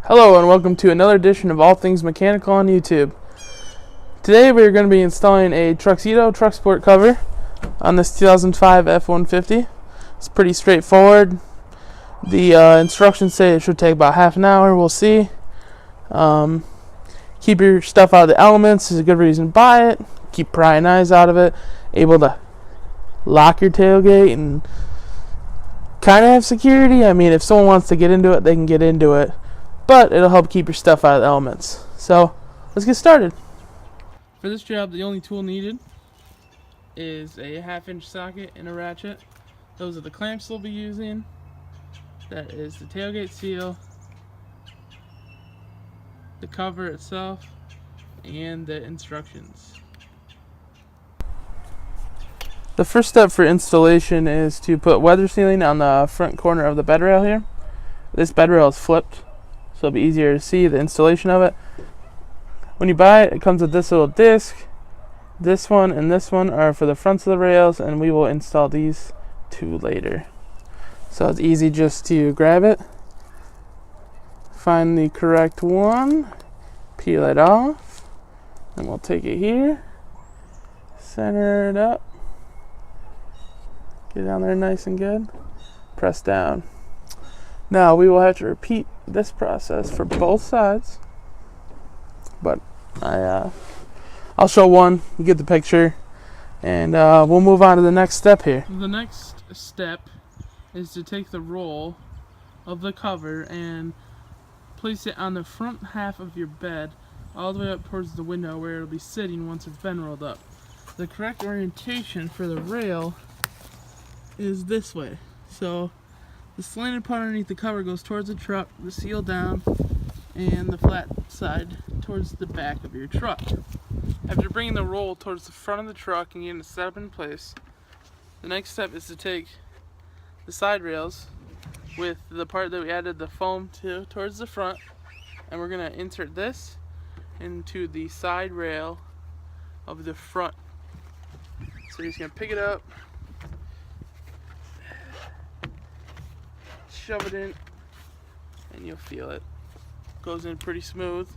Hello and welcome to another edition of All Things Mechanical on YouTube. Today we are going to be installing a Truxedo Truxport cover on this 2005 F-150. It's pretty straightforward. The instructions say it should take about half an hour. We'll see. Keep your stuff out of the elements is a good reason to buy it. Keep prying eyes out of it. Able to lock your tailgate and kind of have security. I mean, if someone wants to get into it, they can get into it. But it'll help keep your stuff out of the elements. So, let's get started. For this job, the only tool needed is a 1/2-inch socket and a ratchet. Those are the clamps we'll be using. That is the tailgate seal, the cover itself, and the instructions. The first step for installation is to put weather sealing on the front corner of the bed rail here. This bed rail is flipped, so it'll be easier to see the installation of it. When you buy it, it comes with this little disc. This one and this one are for the fronts of the rails, and we will install these two later. So it's easy just to grab it, find the correct one, peel it off, and we'll take it here, center it up, get down there nice and good, press down. Now we will have to repeat this process for both sides, but I'll show one, you get the picture, and we'll move on to the next step here. The next step is to take the roll of the cover and place it on the front half of your bed all the way up towards the window where it'll be sitting once it's been rolled up. The correct orientation for the rail is this way. So the slanted part underneath the cover goes towards the truck, the seal down, and the flat side towards the back of your truck. After bringing the roll towards the front of the truck and getting it set up in place, the next step is to take the side rails with the part that we added the foam to towards the front, and we're going to insert this into the side rail of the front. So you're just going to pick it up, shove it in, and you'll feel it. Goes in pretty smooth,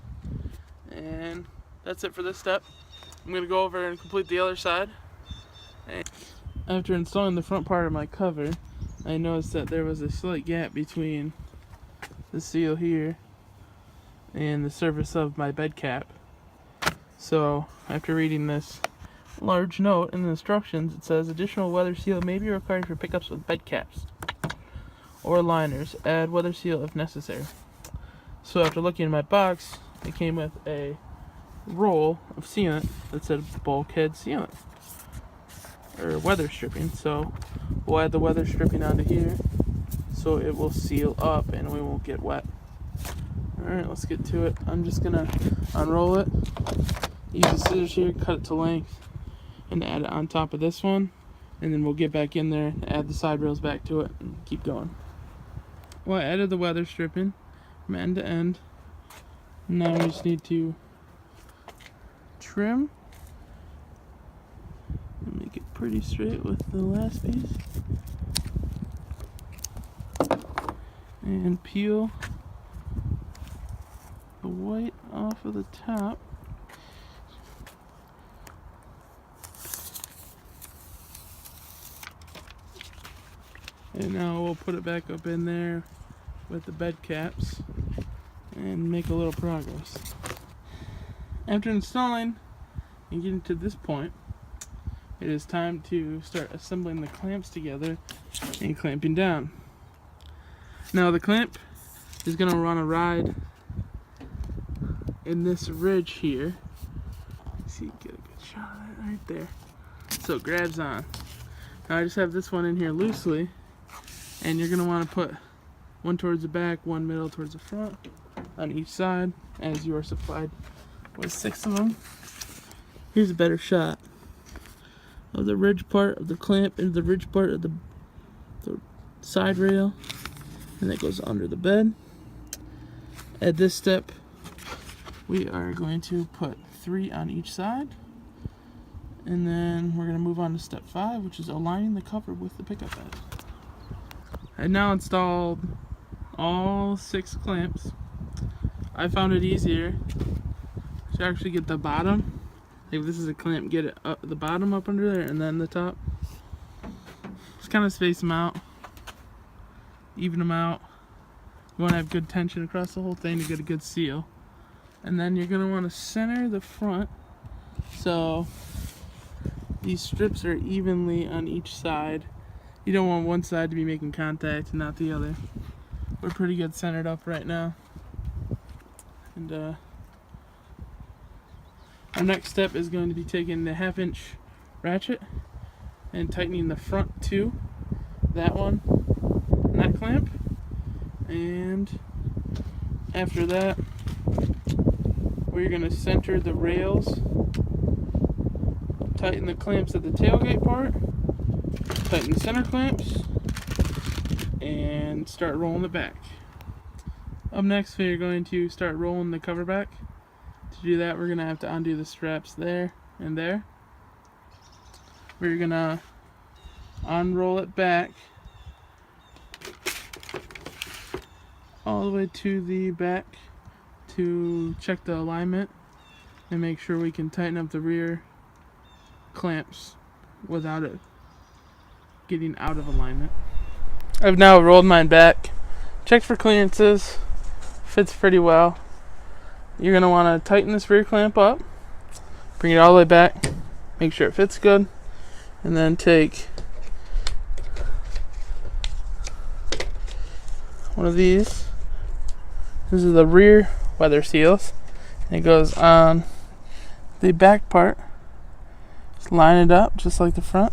and that's it for this step. I'm going to go over and complete the other side. And after installing the front part of my cover, I noticed that there was a slight gap between the seal here and the surface of my bed cap. So after reading this large note in the instructions, it says additional weather seal may be required for pickups with bed caps or liners. Add weather seal if necessary. So after looking in my box, it came with a roll of sealant that said bulkhead sealant or weather stripping. So we'll add the weather stripping onto here so it will seal up and we won't get wet. Alright, let's get to it. I'm just gonna unroll it, use the scissors here, cut it to length, and add it on top of this one, and then we'll get back in there and add the side rails back to it and keep going. Well, I added the weather stripping from end to end. Now we just need to trim and make it pretty straight with the last piece, and peel the white off of the top. And now we'll put it back up in there with the bed caps and make a little progress. After installing and getting to this point, it is time to start assembling the clamps together and clamping down. Now the clamp is going to run a ride in this ridge here. See, get a good shot of it right there. So it grabs on. Now I just have this one in here loosely, and you're going to want to put one towards the back, one middle towards the front on each side, as you are supplied with 6 of them. Here's a better shot of the ridge part of the clamp and the ridge part of the side rail, and that goes under the bed. At this step, we are going to put 3 on each side, and then we're going to move on to step 5, which is aligning the cover with the pickup bed. I've now installed all 6 clamps I found it easier to actually get the bottom. If this is a clamp, get it up the bottom up under there and then the top. Just kind of space them out, even them out. You want to have good tension across the whole thing to get a good seal. And then you're going to want to center the front so these strips are evenly on each side. You don't want one side to be making contact and not the other. We're pretty good centered up right now. And our next step is going to be taking the 1/2-inch ratchet and tightening the front to that one and that clamp. And after that, we're going to center the rails, tighten the clamps at the tailgate part, tighten the center clamps, and start rolling it back. Up next, we're going to start rolling the cover back. To do that, we're going to have to undo the straps there and there. We're going to unroll it back all the way to the back to check the alignment and make sure we can tighten up the rear clamps without it getting out of alignment. I've now rolled mine back, checked for clearances, fits pretty well. You're going to want to tighten this rear clamp up, bring it all the way back, make sure it fits good, and then take one of these. This is the rear weather seals. It goes on the back part. Just line it up just like the front.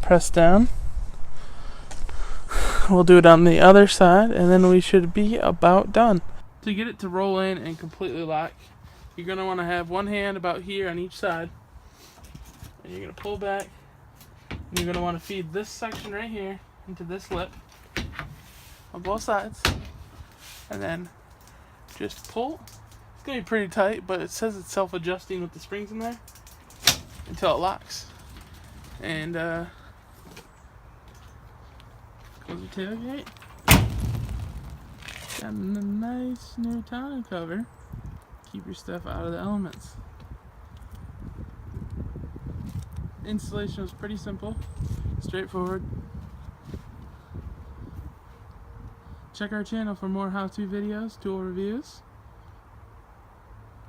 Press down. We'll do it on the other side, and then we should be about done. To get it to roll in and completely lock, you're going to want to have one hand about here on each side, and you're going to pull back, and you're going to want to feed this section right here into this lip on both sides, and then just pull. It's going to be pretty tight, but it says it's self-adjusting with the springs in there until it locks. And close the tailgate. Got a nice new tonneau cover. Keep your stuff out of the elements. Installation was pretty simple, straightforward. Check our channel for more how-to videos, tool reviews.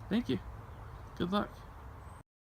Thank you. Good luck.